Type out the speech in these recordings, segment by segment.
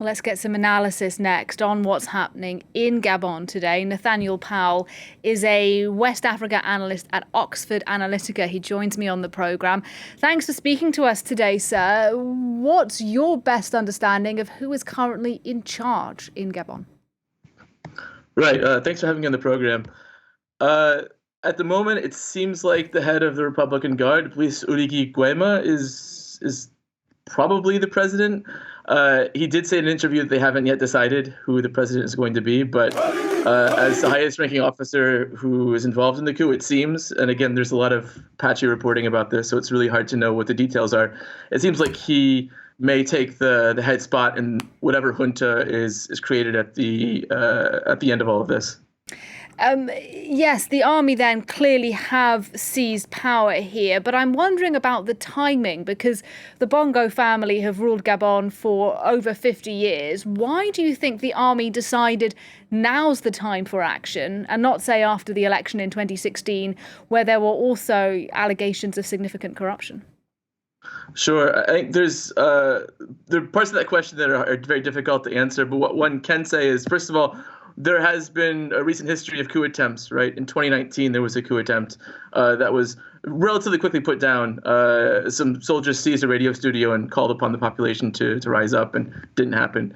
Well, let's get some analysis next on what's happening in Gabon today. Nathaniel Powell is a West Africa analyst at Oxford Analytica. He joins me on the programme. Thanks for speaking to us today, sir. What's your best understanding of who is currently in charge in Gabon? Right. Thanks for having me on the program. At the moment, it seems like the head of the Republican Guard, Police Ulrich Guema, is probably the president. He did say in an interview that they haven't yet decided who the president is going to be, but as the highest-ranking officer who is involved in the coup, it seems, and again, there's a lot of patchy reporting about this, so it's really hard to know what the details are. It seems like he may take the head spot in whatever junta is created at the end of all of this. Yes, the army then clearly have seized power here, but I'm wondering about the timing because the Bongo family have ruled Gabon for over 50 years. Why do you think the army decided now's the time for action and not, say, after the election in 2016, where there were also allegations of significant corruption? Sure. I think there are parts of that question that are very difficult to answer, but what one can say is, first of all, there has been a recent history of coup attempts, right? In 2019, there was a coup attempt that was relatively quickly put down. Some soldiers seized a radio studio and called upon the population to rise up, and didn't happen.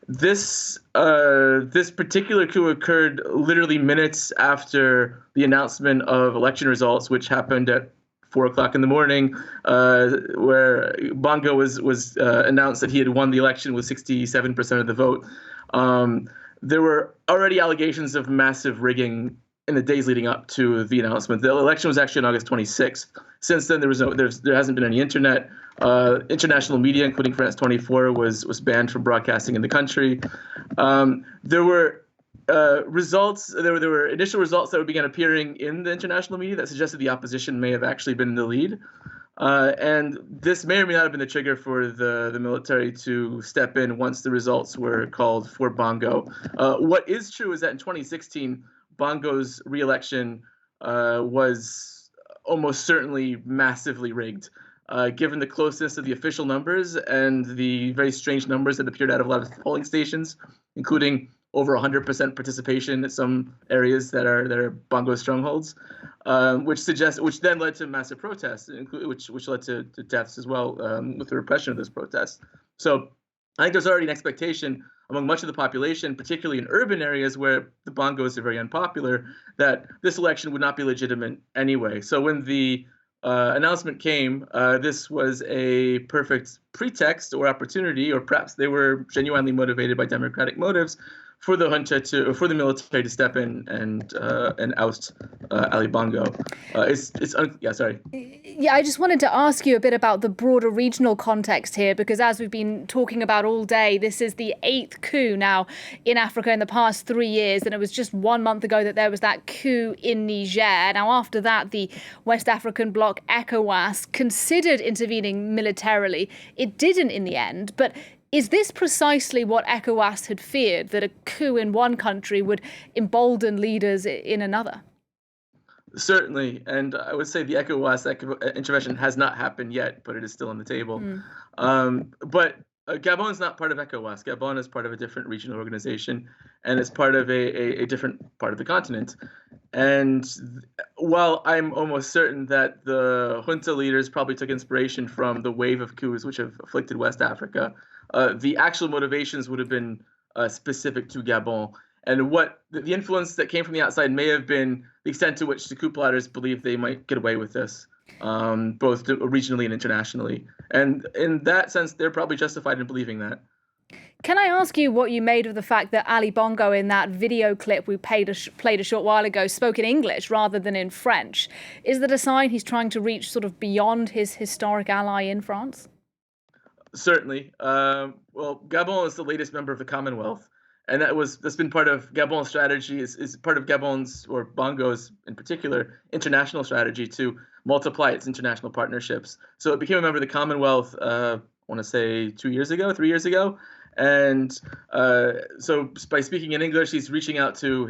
This particular coup occurred literally minutes after the announcement of election results, which happened at 4 o'clock in the morning, where Bongo was announced that he had won the election with 67% of the vote. There were already allegations of massive rigging in the days leading up to the announcement. The election was actually on August 26th. Since then, there hasn't been any internet. International media, including France 24, was banned from broadcasting in the country. There were results. There were initial results that began appearing in the international media that suggested the opposition may have actually been in the lead. And this may or may not have been the trigger for the military to step in once the results were called for Bongo. What is true is that in 2016, Bongo's re-election was almost certainly massively rigged, given the closeness of the official numbers and the very strange numbers that appeared out of a lot of polling stations, including over 100% participation in some areas that are Bongo strongholds, which then led to massive protests, which led to deaths as well, with the repression of those protests. So I think there's already an expectation among much of the population, particularly in urban areas where the Bongos are very unpopular, that this election would not be legitimate anyway. So when the announcement came, this was a perfect pretext or opportunity, or perhaps they were genuinely motivated by democratic motives, for the junta for the military to step in and oust Ali Bongo. Sorry. Yeah, I just wanted to ask you a bit about the broader regional context here, because as we've been talking about all day, this is the 8th coup now in Africa in the past 3 years, and it was just 1 month ago that there was that coup in Niger. Now, after that, the West African bloc ECOWAS considered intervening militarily. It didn't in the end, but is this precisely what ECOWAS had feared, that a coup in one country would embolden leaders in another? Certainly, and I would say the ECOWAS intervention has not happened yet, but it is still on the table. But Gabon is not part of ECOWAS. Gabon is part of a different regional organization, and it's part of a different part of the continent. And while I'm almost certain that the junta leaders probably took inspiration from the wave of coups which have afflicted West Africa, the actual motivations would have been specific to Gabon. And what the influence that came from the outside may have been the extent to which the coup plotters believed they might get away with this, both regionally and internationally. And in that sense, they're probably justified in believing that. Can I ask you what you made of the fact that Ali Bongo, in that video clip we played a short while ago, spoke in English rather than in French? Is that a sign he's trying to reach sort of beyond his historic ally in France? Certainly. Well, Gabon is the latest member of the Commonwealth, and that's been part of Gabon's strategy, is part of Gabon's, or Bongo's in particular, international strategy to multiply its international partnerships. So it became a member of the Commonwealth, I want to say 3 years ago. And so by speaking in English, he's reaching out to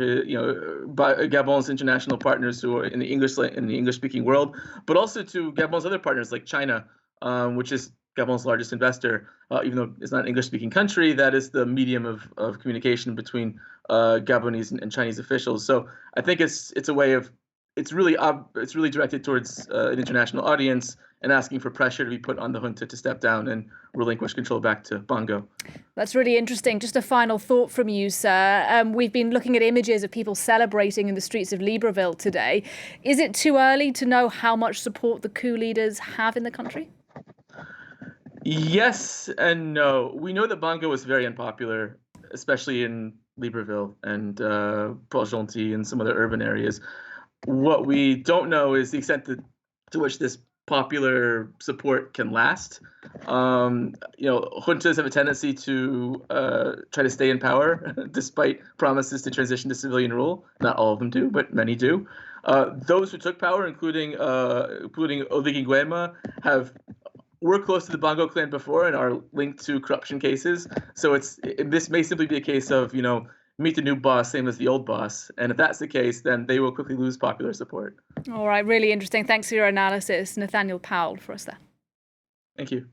Gabon's international partners who are in the English-speaking world, but also to Gabon's other partners like China, which is Gabon's largest investor, even though it's not an English-speaking country, that is the medium of communication between Gabonese and Chinese officials. So I think it's a way of it's really directed towards an international audience and asking for pressure to be put on the junta to step down and relinquish control back to Bongo. That's really interesting. Just a final thought from you, sir. We've been looking at images of people celebrating in the streets of Libreville today. Is it too early to know how much support the coup leaders have in the country? Yes and no. We know that Bongo was very unpopular, especially in Libreville and Port-Gentil and some other urban areas. What we don't know is the extent to which this popular support can last. Juntas have a tendency to try to stay in power despite promises to transition to civilian rule. Not all of them do, but many do. Those who took power, including Oligui Nguema, were close to the Bongo clan before and are linked to corruption cases. So this may simply be a case of, meet the new boss, same as the old boss. And if that's the case, then they will quickly lose popular support. All right, really interesting. Thanks for your analysis. Nathaniel Powell for us there. Thank you.